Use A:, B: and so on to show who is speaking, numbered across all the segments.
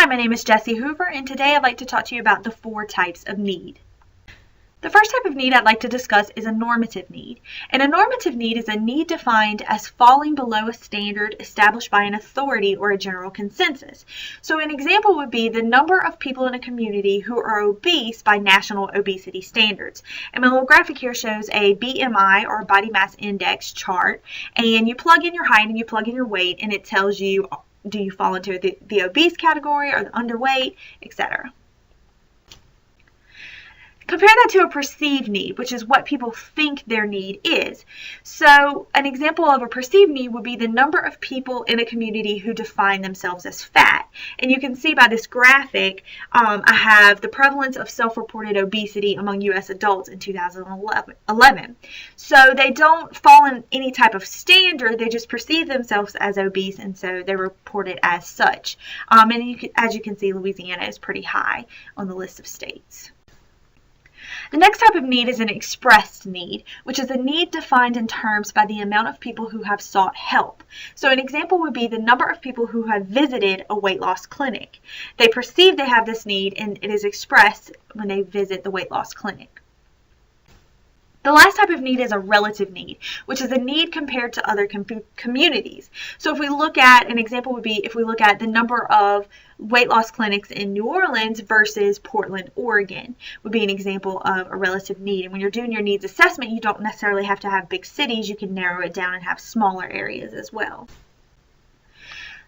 A: my name is Jessie Hoover, and today I'd like to talk to you about the 4 types of need. The first type of need I'd like to discuss is a normative need. And a normative need is a need defined as falling below a standard established by an authority or a general consensus. So an example would be the number of people in a community who are obese by national obesity standards. And my little graphic here shows a BMI or body mass index chart, and you plug in your height and you plug in your weight, and it tells you, do you fall into the obese category or the underweight, etc. Compare that to a perceived need, which is what people think their need is. So an example of a perceived need would be the number of people in a community who define themselves as fat. And you can see by this graphic, I have the prevalence of self-reported obesity among U.S. adults in 2011. So they don't fall in any type of standard, they just perceive themselves as obese, and so they report it as such. And as you can see, Louisiana is pretty high on the list of states. The next type of need is an expressed need, which is a need defined in terms by the amount of people who have sought help. So an example would be the number of people who have visited a weight loss clinic. They perceive they have this need, and it is expressed when they visit the weight loss clinic. The last type of need is a relative need, which is a need compared to other communities. So if we look at, an example would be if we look at the number of weight loss clinics in New Orleans versus Portland, Oregon, would be an example of a relative need. And when you're doing your needs assessment, you don't necessarily have to have big cities. You can narrow it down and have smaller areas as well.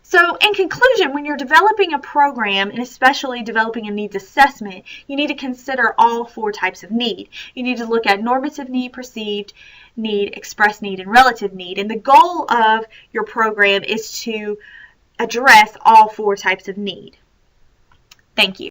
A: So in conclusion, when you're developing a program, and especially developing a needs assessment, you need to consider all 4 types of need. You need to look at normative need, perceived need, expressed need, and relative need. And the goal of your program is to address all 4 types of need. Thank you.